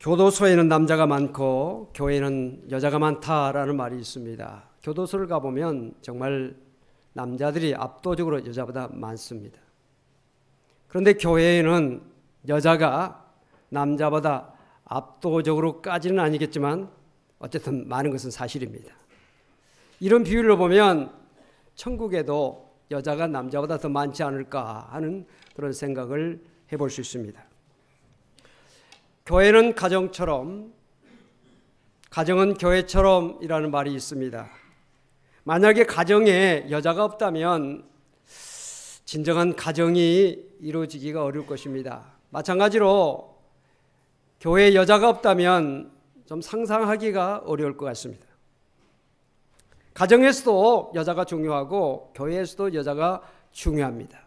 교도소에는 남자가 많고 교회에는 여자가 많다라는 말이 있습니다. 교도소를 가보면 정말 남자들이 압도적으로 여자보다 많습니다. 그런데 교회에는 여자가 남자보다 압도적으로까지는 아니겠지만 어쨌든 많은 것은 사실입니다. 이런 비율로 보면 천국에도 여자가 남자보다 더 많지 않을까 하는 그런 생각을 해볼 수 있습니다. 교회는 가정처럼, 가정은 교회처럼이라는 말이 있습니다. 만약에 가정에 여자가 없다면 진정한 가정이 이루어지기가 어려울 것입니다. 마찬가지로 교회에 여자가 없다면 좀 상상하기가 어려울 것 같습니다. 가정에서도 여자가 중요하고 교회에서도 여자가 중요합니다.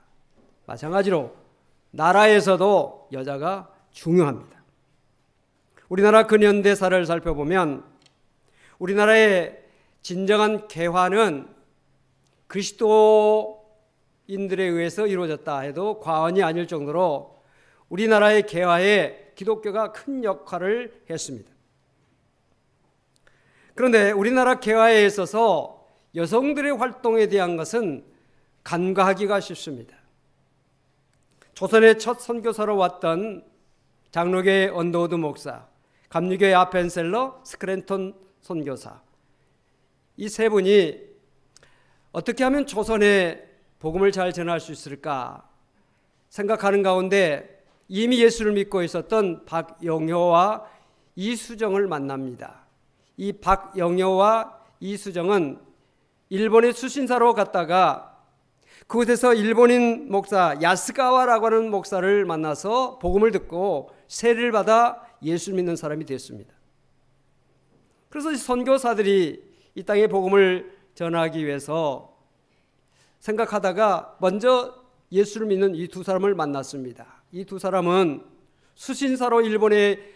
마찬가지로 나라에서도 여자가 중요합니다. 우리나라 근현대사를 살펴보면 우리나라의 진정한 개화는 그리스도인들에 의해서 이루어졌다 해도 과언이 아닐 정도로 우리나라의 개화에 기독교가 큰 역할을 했습니다. 그런데 우리나라 개화에 있어서 여성들의 활동에 대한 것은 간과하기가 쉽습니다. 조선의 첫 선교사로 왔던 장로교의 언더우드 목사, 감리교의 아펜셀러, 스크랜턴 선교사, 이 세 분이 어떻게 하면 조선에 복음을 잘 전할 수 있을까 생각하는 가운데 이미 예수를 믿고 있었던 박영효와 이수정을 만납니다. 이 박영효와 이수정은 일본의 수신사로 갔다가 그곳에서 일본인 목사 야스가와라고 하는 목사를 만나서 복음을 듣고 세례를 받아 예수를 믿는 사람이 됐습니다. 그래서 선교사들이 이 땅에 복음을 전하기 위해서 생각하다가 먼저 예수를 믿는 이 두 사람을 만났습니다. 이 두 사람은 수신사로 일본의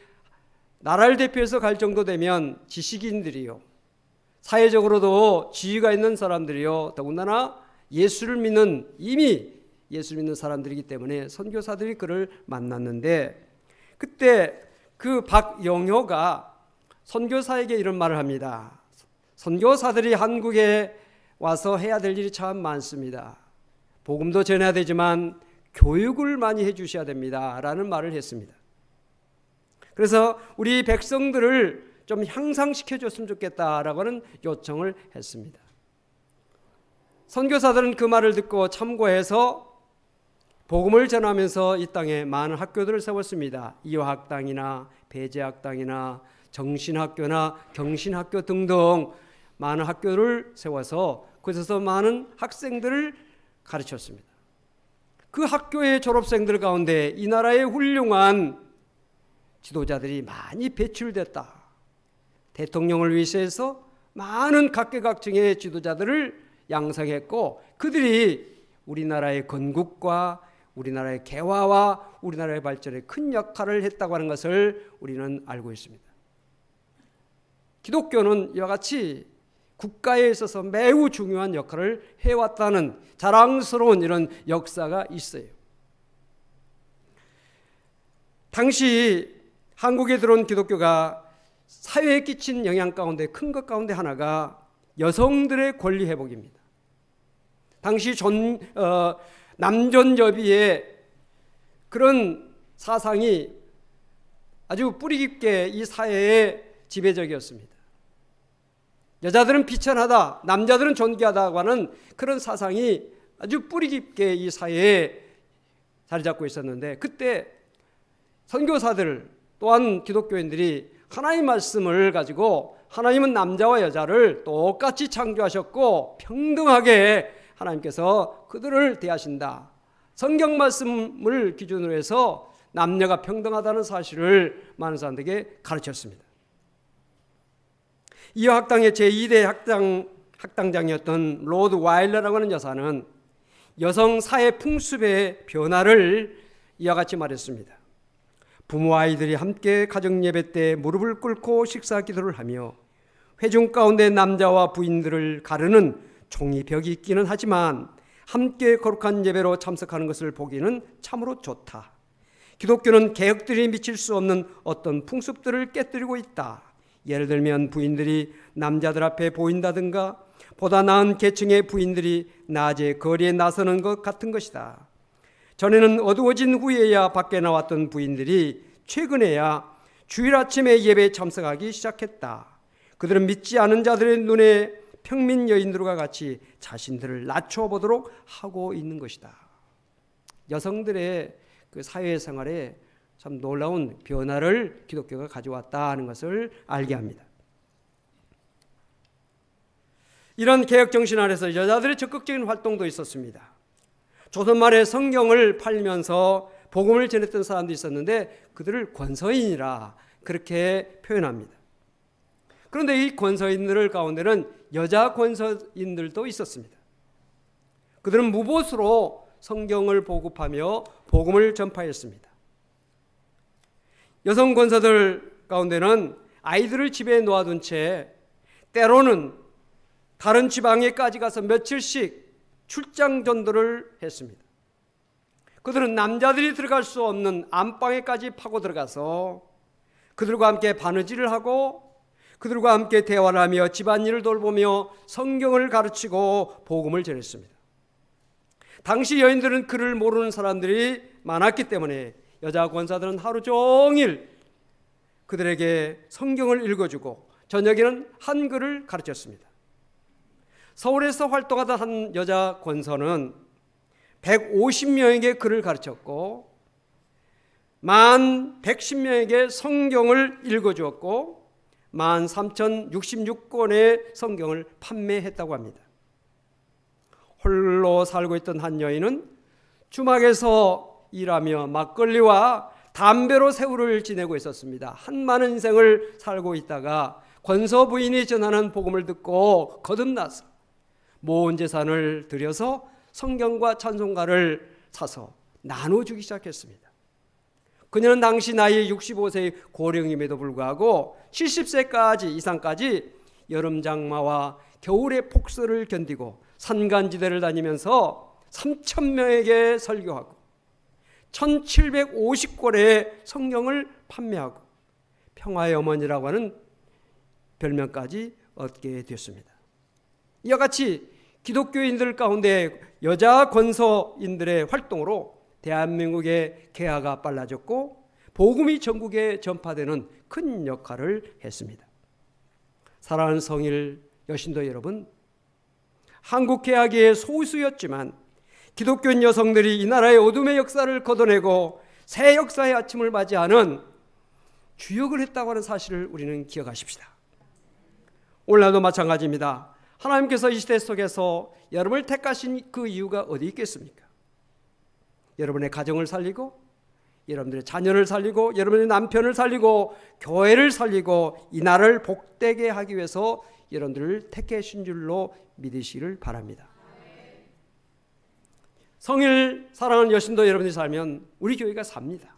나라를 대표해서 갈 정도 되면 지식인들이요, 사회적으로도 지위가 있는 사람들이요, 더군다나 예수를 믿는, 이미 예수를 믿는 사람들이기 때문에 선교사들이 그를 만났는데, 그때 그 박영효가 선교사에게 이런 말을 합니다. 선교사들이 한국에 와서 해야 될 일이 참 많습니다. 복음도 전해야 되지만 교육을 많이 해주셔야 됩니다 라는 말을 했습니다. 그래서 우리 백성들을 좀 향상시켜줬으면 좋겠다라고 하는 요청을 했습니다. 선교사들은 그 말을 듣고 참고해서 복음을 전하면서 이 땅에 많은 학교들을 세웠습니다. 이화학당이나 배제학당이나 정신학교나 경신학교 등등 많은 학교를 세워서 그곳에서 많은 학생들을 가르쳤습니다. 그 학교의 졸업생들 가운데 이 나라의 훌륭한 지도자들이 많이 배출됐다. 대통령을 위해서 많은 각계각층의 지도자들을 양성했고 그들이 우리나라의 건국과 우리나라의 개화와 우리나라의 발전에 큰 역할을 했다고 하는 것을 우리는 알고 있습니다. 기독교는 이와 같이 국가에 있어서 매우 중요한 역할을 해왔다는 자랑스러운 이런 역사가 있어요. 당시 한국에 들어온 기독교가 사회에 끼친 영향 가운데 큰 것 가운데 하나가 여성들의 권리 회복입니다. 당시 남존여비의 그런 사상이 아주 뿌리 깊게 이 사회에 지배적이었습니다. 여자들은 비천하다, 남자들은 존귀하다고 하는 그런 사상이 아주 뿌리 깊게 이 사회에 자리 잡고 있었는데, 그때 선교사들 또한 기독교인들이 하나님의 말씀을 가지고 하나님은 남자와 여자를 똑같이 창조하셨고 평등하게 하나님께서 그들을 대하신다, 성경 말씀을 기준으로 해서 남녀가 평등하다는 사실을 많은 사람들에게 가르쳤습니다. 이 학당의 제2대 학당장이었던 로드 와일러라고 하는 여사는 여성 사회 풍습의 변화를 이와 같이 말했습니다. 부모와 아이들이 함께 가정 예배 때 무릎을 꿇고 식사 기도를 하며 회중 가운데 남자와 부인들을 가르는 종이벽이 있기는 하지만 함께 거룩한 예배로 참석하는 것을 보기는 참으로 좋다. 기독교는 개혁들이 미칠 수 없는 어떤 풍습들을 깨뜨리고 있다. 예를 들면 부인들이 남자들 앞에 보인다든가 보다 나은 계층의 부인들이 낮에 거리에 나서는 것 같은 것이다. 전에는 어두워진 후에야 밖에 나왔던 부인들이 최근에야 주일 아침에 예배에 참석하기 시작했다. 그들은 믿지 않은 자들의 눈에 평민 여인들과 같이 자신들을 낮춰보도록 하고 있는 것이다. 여성들의 그 사회생활에 참 놀라운 변화를 기독교가 가져왔다는 것을 알게 합니다. 이런 개혁 정신 아래서 여자들의 적극적인 활동도 있었습니다. 조선 말에 성경을 팔면서 복음을 전했던 사람도 있었는데 그들을 권서인이라 그렇게 표현합니다. 그런데 이 권서인들 가운데는 여자 권서인들도 있었습니다. 그들은 무보수로 성경을 보급하며 복음을 전파했습니다. 여성 권서들 가운데는 아이들을 집에 놓아둔 채 때로는 다른 지방에까지 가서 며칠씩 출장 전도를 했습니다. 그들은 남자들이 들어갈 수 없는 안방에까지 파고 들어가서 그들과 함께 바느질을 하고 그들과 함께 대화를 하며 집안일을 돌보며 성경을 가르치고 복음을 전했습니다. 당시 여인들은 글을 모르는 사람들이 많았기 때문에 여자 권사들은 하루 종일 그들에게 성경을 읽어주고 저녁에는 한글을 가르쳤습니다. 서울에서 활동하던 한 여자 권서는 150명에게 글을 가르쳤고 110명에게 성경을 읽어주었고 13,066권의 성경을 판매했다고 합니다. 홀로 살고 있던 한 여인은 주막에서 일하며 막걸리와 담배로 세월을 지내고 있었습니다. 한많은 인생을 살고 있다가 권서 부인이 전하는 복음을 듣고 거듭나서 모은 재산을 들여서 성경과 찬송가를 사서 나눠주기 시작했습니다. 그녀는 당시 나이 65세의 고령임에도 불구하고 70세까지 이상까지 여름 장마와 겨울의 폭설을 견디고 산간지대를 다니면서 3,000명에게 설교하고 1,750권의 성경을 판매하고 평화의 어머니라고 하는 별명까지 얻게 됐습니다. 이와 같이 기독교인들 가운데 여자 권서인들의 활동으로 대한민국의 개화가 빨라졌고 복음이 전국에 전파되는 큰 역할을 했습니다. 사랑하는 성일 여신도 여러분, 한국 개화계의 소수였지만 기독교인 여성들이 이 나라의 어둠의 역사를 걷어내고 새 역사의 아침을 맞이하는 주역을 했다고 하는 사실을 우리는 기억하십시다. 오늘날도 마찬가지입니다. 하나님께서 이 시대 속에서 여러분을 택하신 그 이유가 어디 있겠습니까? 여러분의 가정을 살리고 여러분들의 자녀를 살리고 여러분의 남편을 살리고 교회를 살리고 이 나라를 복되게 하기 위해서 여러분들을 택하신 줄로 믿으시기를 바랍니다. 성일 사랑하는 여신도 여러분이 살면 우리 교회가 삽니다.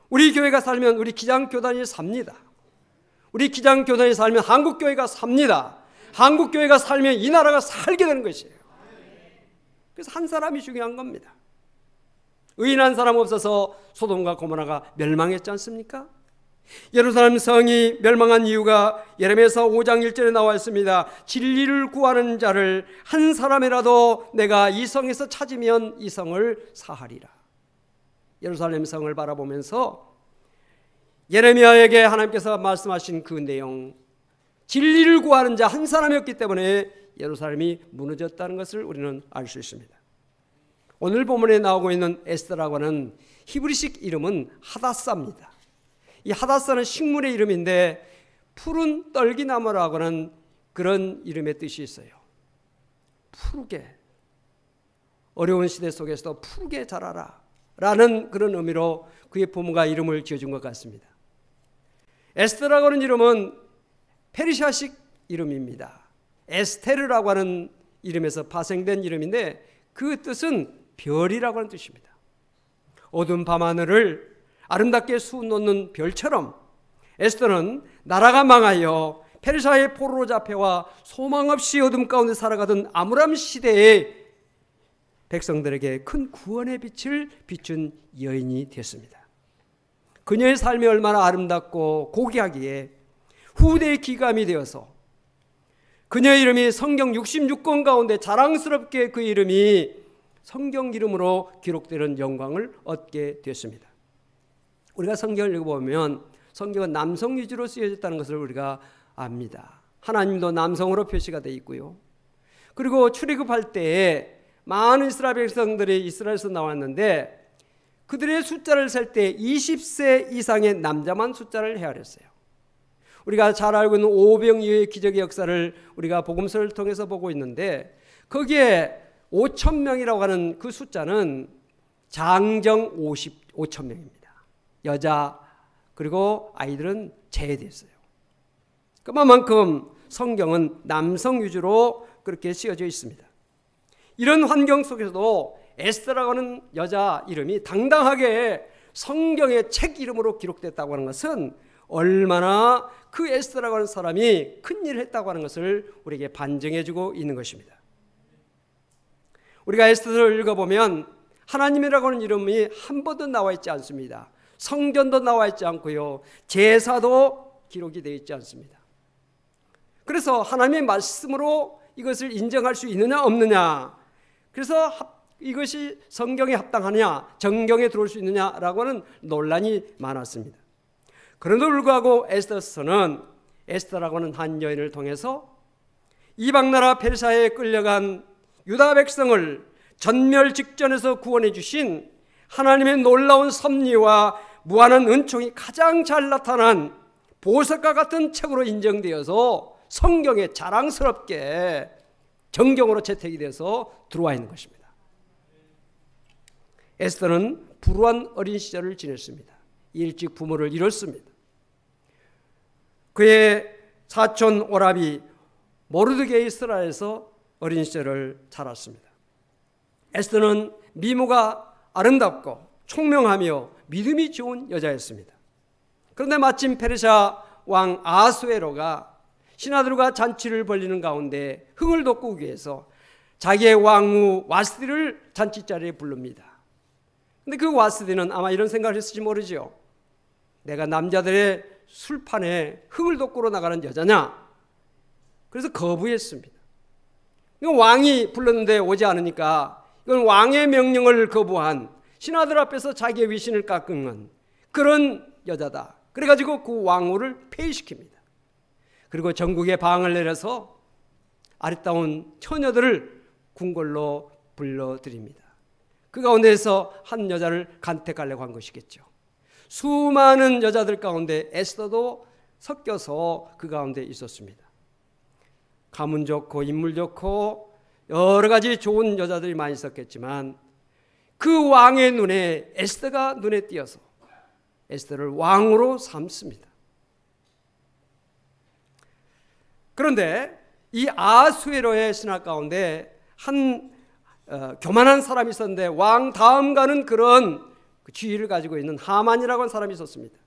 우리 교회가 살면 우리 기장교단이 삽니다. 우리 기장교단이 살면 한국교회가 삽니다. 한국교회가 살면 이 나라가 살게 되는 것이에요. 그래서 한 사람이 중요한 겁니다. 의인한 사람 없어서 소돔과 고모라가 멸망했지 않습니까? 예루살렘 성이 멸망한 이유가 예레미야서 5장 1절에 나와 있습니다. 진리를 구하는 자를 한 사람이라도 내가 이 성에서 찾으면 이 성을 사하리라. 예루살렘 성을 바라보면서 예레미야에게 하나님께서 말씀하신 그 내용, 진리를 구하는 자 한 사람이었기 때문에 예루살렘이 무너졌다는 것을 우리는 알 수 있습니다. 오늘 본문에 나오고 있는 에스더라고 하는 히브리식 이름은 하다사입니다. 이 하다사는 식물의 이름인데 푸른 떨기나무라고 하는 그런 이름의 뜻이 있어요. 푸르게, 어려운 시대 속에서도 푸르게 자라라 라는 그런 의미로 그의 부모가 이름을 지어준 것 같습니다. 에스더라고 하는 이름은 페르시아식 이름입니다. 에스테르라고 하는 이름에서 파생된 이름인데 그 뜻은 별이라고 하는 뜻입니다. 어두운 밤하늘을 아름답게 수놓는 별처럼 에스더는 나라가 망하여 페르시아의 포로로 잡혀와 소망 없이 어둠 가운데 살아가던 암울한 시대에 백성들에게 큰 구원의 빛을 비춘 여인이 되었습니다. 그녀의 삶이 얼마나 아름답고 고귀하기에 후대의 기감이 되어서 그녀의 이름이 성경 66권 가운데 자랑스럽게 그 이름이 성경 이름으로 기록되는 영광을 얻게 됐습니다. 우리가 성경을 읽어보면 성경은 남성 위주로 쓰여졌다는 것을 우리가 압니다. 하나님도 남성으로 표시가 되어 있고요. 그리고 출애굽할 때에 많은 이스라엘 백성들이 이스라엘에서 나왔는데 그들의 숫자를 셀 때 20세 이상의 남자만 숫자를 헤아렸어요. 우리가 잘 알고 있는 오병이어의 기적의 역사를 우리가 복음서를 통해서 보고 있는데 거기에 5,000명이라고 하는 그 숫자는 장정 5,000명입니다. 여자 그리고 아이들은 제외됐어요. 그만큼 성경은 남성 위주로 그렇게 쓰여져 있습니다. 이런 환경 속에서도 에스더라고 하는 여자 이름이 당당하게 성경의 책 이름으로 기록됐다고 하는 것은 얼마나 그 에스더라고 하는 사람이 큰 일을 했다고 하는 것을 우리에게 반증해 주고 있는 것입니다. 우리가 에스더를 읽어보면 하나님이라고 하는 이름이 한 번도 나와 있지 않습니다. 성전도 나와 있지 않고요. 제사도 기록이 되어 있지 않습니다. 그래서 하나님의 말씀으로 이것을 인정할 수 있느냐 없느냐, 그래서 이것이 성경에 합당하느냐, 정경에 들어올 수 있느냐라고 하는 논란이 많았습니다. 그럼에도 불구하고 에스더서는 에스더라고 하는 한 여인을 통해서 이방나라 페르시아에 끌려간 유다 백성을 전멸 직전에서 구원해 주신 하나님의 놀라운 섭리와 무한한 은총이 가장 잘 나타난 보석과 같은 책으로 인정되어서 성경에 자랑스럽게 정경으로 채택이 돼서 들어와 있는 것입니다. 에스더는 불우한 어린 시절을 지냈습니다. 일찍 부모를 잃었습니다. 그의 사촌 오라비 모르드게이스라에서 어린 시절을 자랐습니다. 에스더는 미모가 아름답고 총명하며 믿음이 좋은 여자였습니다. 그런데 마침 페르시아 왕 아수에로가 신하들과 잔치를 벌리는 가운데 흥을 돋구기 위해서 자기의 왕후 와스디를 잔치자리에 부릅니다. 근데 그 와스디는 아마 이런 생각을 했을지 모르죠. 내가 남자들의 술판에 흥을 돋구러 나가는 여자냐? 그래서 거부했습니다. 이건 왕이 불렀는데 오지 않으니까 이건 왕의 명령을 거부한, 신하들 앞에서 자기의 위신을 깎은 그런 여자다. 그래가지고 그 왕후를 폐위시킵니다. 그리고 전국에 방을 내려서 아리따운 처녀들을 궁궐로 불러들입니다. 그 가운데에서 한 여자를 간택하려고 한 것이겠죠. 수많은 여자들 가운데 에스더도 섞여서 그 가운데 있었습니다. 가문 좋고 인물 좋고 여러 가지 좋은 여자들이 많이 있었겠지만 그 왕의 눈에 에스더가 눈에 띄어서 에스더를 왕으로 삼습니다. 그런데 이 아수에로의 신하 가운데 한 교만한 사람이 있었는데 왕 다음 가는 그런 지위를 가지고 있는 하만이라고 하는 사람이 있었습니다.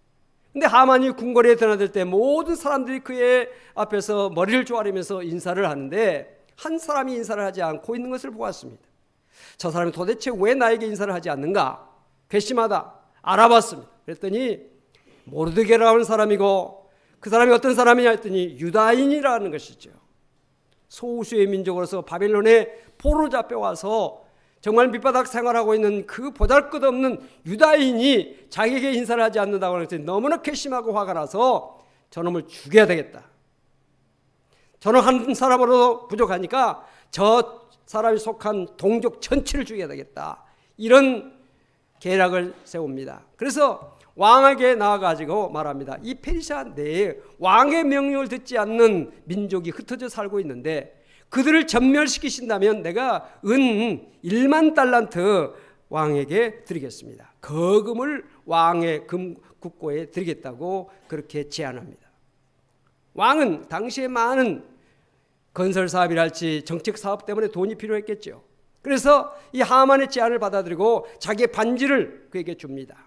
근데 하만이 궁궐에 드나들 때 모든 사람들이 그의 앞에서 머리를 조아리면서 인사를 하는데 한 사람이 인사를 하지 않고 있는 것을 보았습니다. 저 사람이 도대체 왜 나에게 인사를 하지 않는가? 괘씸하다. 알아봤습니다. 그랬더니 모르드게라고 하는 사람이고 그 사람이 어떤 사람이냐 했더니 유다인이라는 것이죠. 소수의 민족으로서 바벨론에 포로 잡혀와서 정말 밑바닥 생활하고 있는 그 보잘것없는 유다인이 자기에게 인사를 하지 않는다고 하는데 너무나 괘씸하고 화가 나서 저놈을 죽여야 되겠다. 저놈 한 사람으로 부족하니까 저 사람이 속한 동족 전체를 죽여야 되겠다. 이런 계략을 세웁니다. 그래서 왕에게 나와가지고 말합니다. 이 페르시아 내에 왕의 명령을 듣지 않는 민족이 흩어져 살고 있는데 그들을 전멸시키신다면 내가 은 1만 달란트 왕에게 드리겠습니다. 거금을 왕의 금국고에 드리겠다고 그렇게 제안합니다. 왕은 당시에 많은 건설 사업이랄지 정책 사업 때문에 돈이 필요했겠죠. 그래서 이 하만의 제안을 받아들이고 자기의 반지를 그에게 줍니다.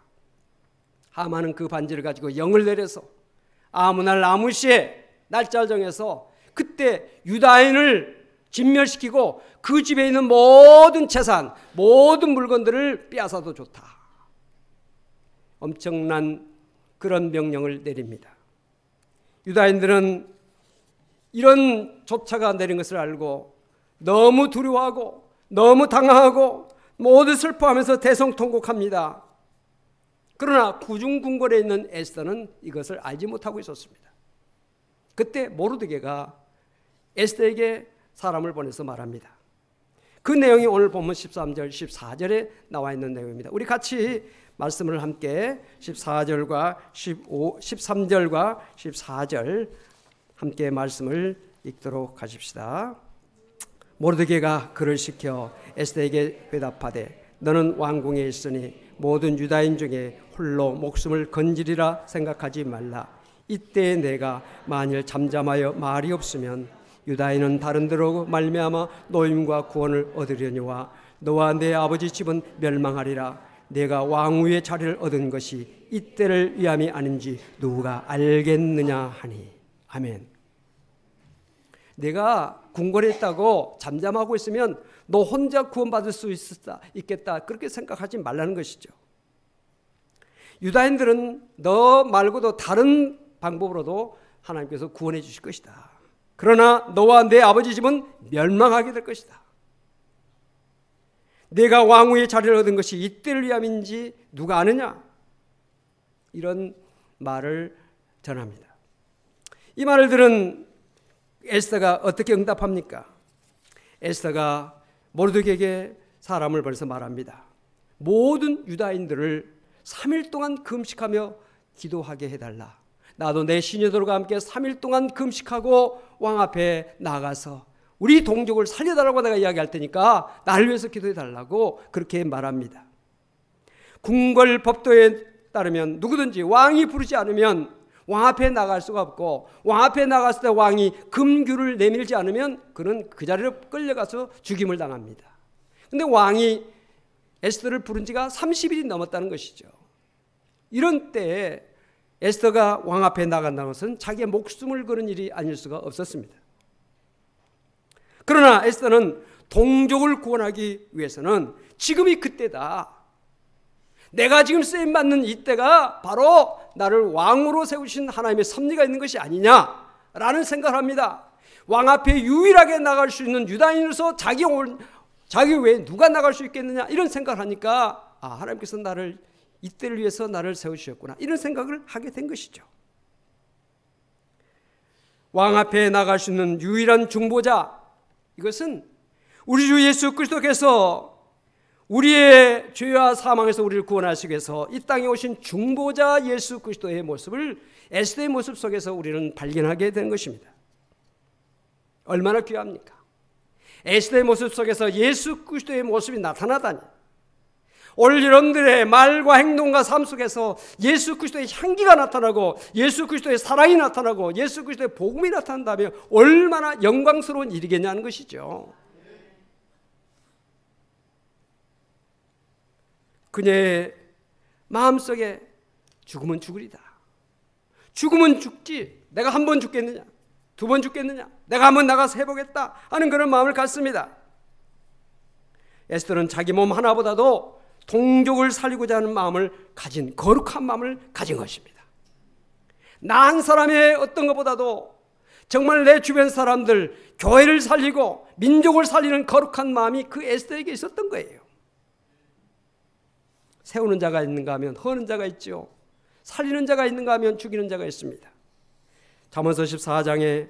하만은 그 반지를 가지고 영을 내려서 아무날 아무시에 날짜를 정해서 그때 유다인을 진멸시키고 그 집에 있는 모든 재산, 모든 물건들을 빼앗아도 좋다. 엄청난 그런 명령을 내립니다. 유다인들은 이런 조처가 내린 것을 알고 너무 두려워하고 너무 당황하고 모두 슬퍼하면서 대성통곡합니다. 그러나 구중궁궐에 있는 에스더는 이것을 알지 못하고 있었습니다. 그때 모르드게가 에스더에게 사람을 보내서 말합니다. 그 내용이 오늘 본문 13절, 14절에 나와 있는 내용입니다. 우리 같이 말씀을 함께 14절과 13절과 14절 함께 말씀을 읽도록 하십시다. 모르드게가 그를 시켜 에스더에게 대답하되 너는 왕궁에 있으니 모든 유다인 중에 홀로 목숨을 건지리라 생각하지 말라. 이때 내가 만일 잠잠하여 말이 없으면 유다인은 다른 데로 말미암아 노임과 구원을 얻으려니와 너와 내 아버지 집은 멸망하리라. 내가 왕위의 자리를 얻은 것이 이때를 위함이 아닌지 누가 알겠느냐 하니. 아멘. 내가 궁궐에 있다고 잠잠하고 있으면 너 혼자 구원받을 수 있겠다 그렇게 생각하지 말라는 것이죠. 유다인들은 너 말고도 다른 방법으로도 하나님께서 구원해 주실 것이다. 그러나 너와 내 아버지 집은 멸망하게 될 것이다. 내가 왕후의 자리를 얻은 것이 이때를 위함인지 누가 아느냐? 이런 말을 전합니다. 이 말을 들은 에스더가 어떻게 응답합니까? 에스더가 모르드게에게 사람을 보내서 말합니다. 모든 유다인들을 3일 동안 금식하며 기도하게 해달라. 나도 내 시녀들과 함께 3일 동안 금식하고 왕 앞에 나가서 우리 동족을 살려달라고 내가 이야기할 테니까 나를 위해서 기도해달라고 그렇게 말합니다. 궁궐 법도에 따르면 누구든지 왕이 부르지 않으면 왕 앞에 나갈 수가 없고 왕 앞에 나갔을 때 왕이 금규를 내밀지 않으면 그는 그 자리로 끌려가서 죽임을 당합니다. 그런데 왕이 에스더를 부른 지가 30일이 넘었다는 것이죠. 이런 때에 에스더가 왕 앞에 나간다는 것은 자기의 목숨을 거는 일이 아닐 수가 없었습니다. 그러나 에스더는 동족을 구원하기 위해서는 지금이 그때다. 내가 지금 쓰임받는 이때가 바로 나를 왕으로 세우신 하나님의 섭리가 있는 것이 아니냐라는 생각을 합니다. 왕 앞에 유일하게 나갈 수 있는 유다인으로서 자기 외에 누가 나갈 수 있겠느냐 이런 생각을 하니까 하나님께서 나를 이때를 위해서 나를 세우셨구나 이런 생각을 하게 된 것이죠. 왕 앞에 나갈 수 있는 유일한 중보자, 이것은 우리 주 예수 그리스도께서 우리의 죄와 사망에서 우리를 구원하시기 위해서 이 땅에 오신 중보자 예수 그리스도의 모습을 에스더의 모습 속에서 우리는 발견하게 된 것입니다. 얼마나 귀합니까? 에스더의 모습 속에서 예수 그리스도의 모습이 나타나다니. 오늘 여러분들의 말과 행동과 삶 속에서 예수 그리스도의 향기가 나타나고 예수 그리스도의 사랑이 나타나고 예수 그리스도의 복음이 나타난다면 얼마나 영광스러운 일이겠냐는 것이죠. 그녀의 마음속에 죽으면 죽으리다. 죽으면 죽지. 내가 한 번 죽겠느냐? 두 번 죽겠느냐? 내가 한번 나가서 해보겠다 하는 그런 마음을 갖습니다. 에스더는 자기 몸 하나보다도 동족을 살리고자 하는 마음을 가진, 거룩한 마음을 가진 것입니다. 나 한 사람의 어떤 것보다도 정말 내 주변 사람들, 교회를 살리고 민족을 살리는 거룩한 마음이 그 에스더에게 있었던 거예요. 세우는 자가 있는가 하면 허는 자가 있죠. 살리는 자가 있는가 하면 죽이는 자가 있습니다. 잠언서 14장에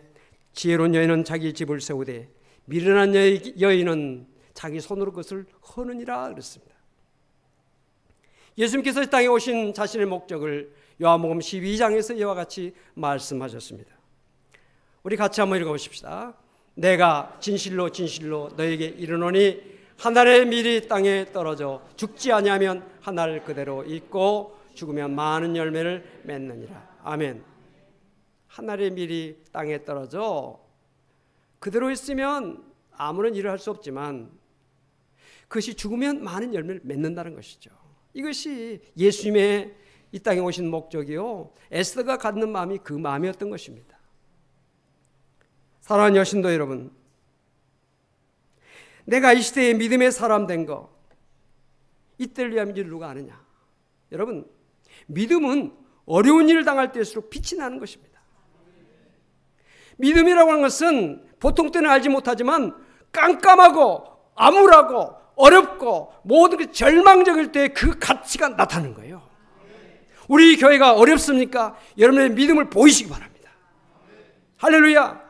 지혜로운 여인은 자기 집을 세우되 미련한 여인은 자기 손으로 그것을 허느니라 그랬습니다. 예수님께서 이 땅에 오신 자신의 목적을 요한복음 12장에서 이와 같이 말씀하셨습니다. 우리 같이 한번 읽어보십시다. 내가 진실로 진실로 너에게 이르노니 하늘의 밀이 땅에 떨어져 죽지 아니하면 하늘 그대로 있고 죽으면 많은 열매를 맺느니라. 아멘. 하늘의 밀이 땅에 떨어져 그대로 있으면 아무런 일을 할 수 없지만 그것이 죽으면 많은 열매를 맺는다는 것이죠. 이것이 예수님의 이 땅에 오신 목적이요, 에스더가 갖는 마음이 그 마음이었던 것입니다. 사랑하는 여신도 여러분, 내가 이 시대에 믿음의 사람 된 거, 이때를 위하면 누가 아느냐? 여러분, 믿음은 어려운 일을 당할 때일수록 빛이 나는 것입니다. 믿음이라고 하는 것은 보통 때는 알지 못하지만 깜깜하고 암울하고 어렵고 모든 게 절망적일 때 그 가치가 나타나는 거예요. 우리 교회가 어렵습니까? 여러분의 믿음을 보이시기 바랍니다. 할렐루야.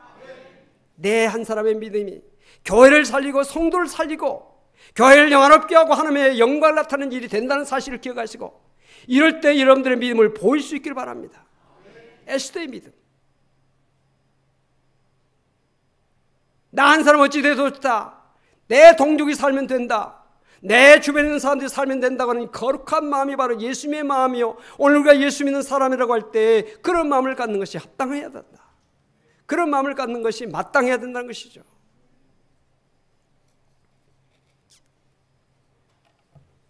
내 한 사람의 믿음이 교회를 살리고 성도를 살리고 교회를 영화롭게 하고 하나님의 영광을 나타내는 일이 된다는 사실을 기억하시고, 이럴 때 여러분들의 믿음을 보일 수 있기를 바랍니다. 에스더의 믿음. 나 한 사람 어찌 돼도 좋다, 내 동족이 살면 된다, 내 주변에 있는 사람들이 살면 된다고 하는 거룩한 마음이 바로 예수님의 마음이요, 오늘 우리가 예수 믿는 사람이라고 할 때 그런 마음을 갖는 것이 합당해야 된다, 그런 마음을 갖는 것이 마땅해야 된다는 것이죠.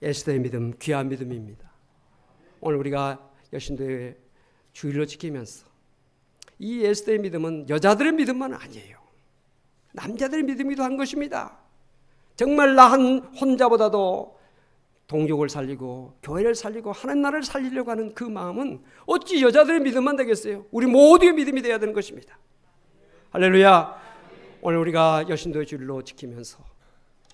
에스더의 믿음, 귀한 믿음입니다. 오늘 우리가 여신도의 주일로 지키면서 이 에스더의 믿음은 여자들의 믿음만 아니에요. 남자들의 믿음이기도 한 것입니다. 정말 나 혼자보다도 동족을 살리고 교회를 살리고 하나님 나라를 살리려고 하는 그 마음은 어찌 여자들의 믿음만 되겠어요? 우리 모두의 믿음이 되어야 되는 것입니다. 할렐루야. 오늘 우리가 여신도의 주일로 지키면서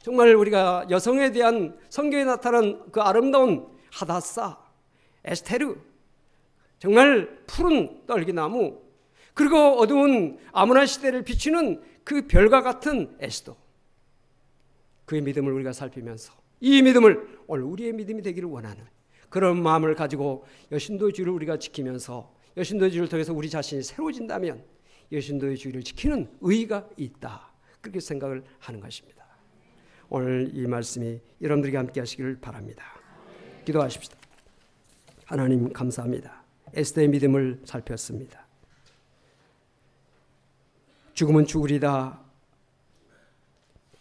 정말 우리가 여성에 대한 성경에 나타난 그 아름다운 하다사, 에스테르, 정말 푸른 떨기나무, 그리고 어두운 아모나 시대를 비추는 그 별과 같은 에스더, 그의 믿음을 우리가 살피면서 이 믿음을 오늘 우리의 믿음이 되기를 원하는 그런 마음을 가지고 여신도의 주일을 우리가 지키면서 여신도의 주일을 통해서 우리 자신이 새로워진다면 여신도의 주일을 지키는 의의가 있다, 그렇게 생각을 하는 것입니다. 오늘 이 말씀이 여러분들에게 함께 하시기를 바랍니다. 기도하십시다. 하나님 감사합니다. 에스더의 믿음을 살폈습니다. 죽으면 죽으리다,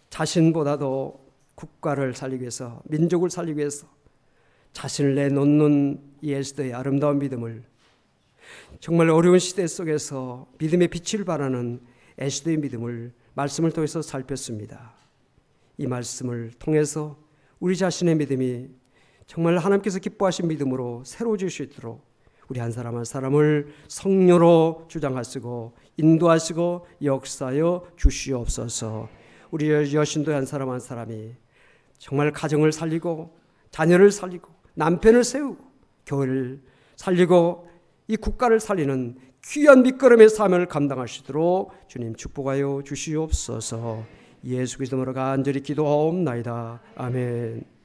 자신보다도 국가를 살리기 위해서, 민족을 살리기 위해서 자신을 내놓는 이 에스더의 아름다운 믿음을, 정말 어려운 시대 속에서 믿음의 빛을 발하는 에스더의 믿음을 말씀을 통해서 살폈습니다. 이 말씀을 통해서 우리 자신의 믿음이 정말 하나님께서 기뻐하신 믿음으로 새로워질 수 있도록 우리 한 사람 한 사람을 성령으로 주장하시고 인도하시고 역사여 주시옵소서. 우리 여신도의 한 사람 한 사람이 정말 가정을 살리고 자녀를 살리고 남편을 세우고 교회를 살리고 이 국가를 살리는 귀한 밑거름의 사명을 감당할 수 있도록 주님 축복하여 주시옵소서. 예수 그리스도로 간절히 기도하옵나이다. 아멘.